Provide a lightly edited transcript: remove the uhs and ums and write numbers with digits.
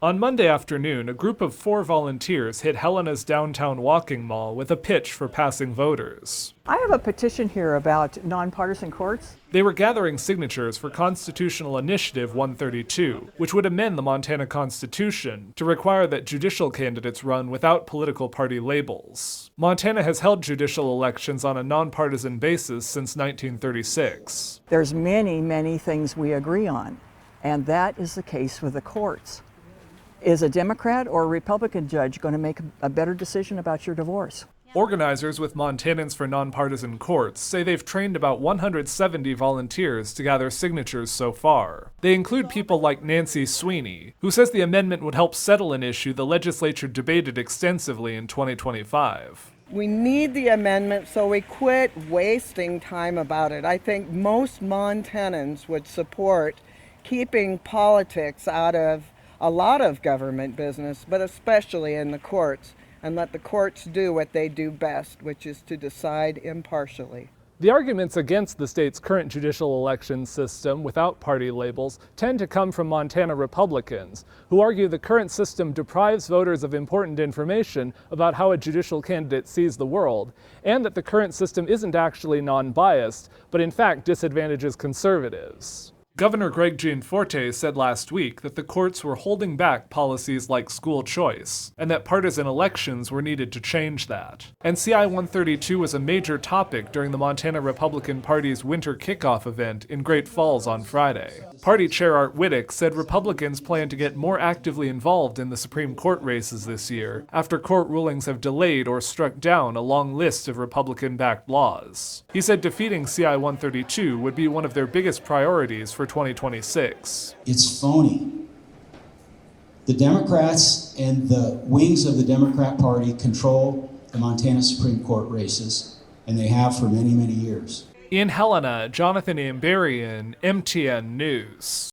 On Monday afternoon, a group of 4 volunteers hit Helena's downtown walking mall with a pitch for passing voters. I have a petition here about nonpartisan courts. They were gathering signatures for Constitutional Initiative 132, which would amend the Montana Constitution to require that judicial candidates run without political party labels. Montana has held judicial elections on a nonpartisan basis since 1936. There's many things we agree on, and that is the case with the courts. Is a Democrat or a Republican judge going to make a better decision about your divorce? Organizers with Montanans for Nonpartisan Courts say they've trained about 170 volunteers to gather signatures so far. They include people like Nancy Sweeney, who says the amendment would help settle an issue the legislature debated extensively in 2025. We need the amendment so we quit wasting time about it. I think most Montanans would support keeping politics out of a lot of government business, but especially in the courts, and let the courts do what they do best, which is to decide impartially. The arguments against the state's current judicial election system without party labels tend to come from Montana Republicans, who argue the current system deprives voters of important information about how a judicial candidate sees the world, and that the current system isn't actually non-biased, but in fact disadvantages conservatives. Governor Greg Gianforte said last week that the courts were holding back policies like school choice, and that partisan elections were needed to change that. And CI 132 was a major topic during the Montana Republican Party's winter kickoff event in Great Falls on Friday. Party Chair Art Whittick said Republicans plan to get more actively involved in the Supreme Court races this year, after court rulings have delayed or struck down a long list of Republican-backed laws. He said defeating CI 132 would be one of their biggest priorities for 2026. It's phony. The Democrats and the wings of the Democrat Party control the Montana Supreme Court races, and they have for many years. In Helena, Jonathan Ambarian, MTN News.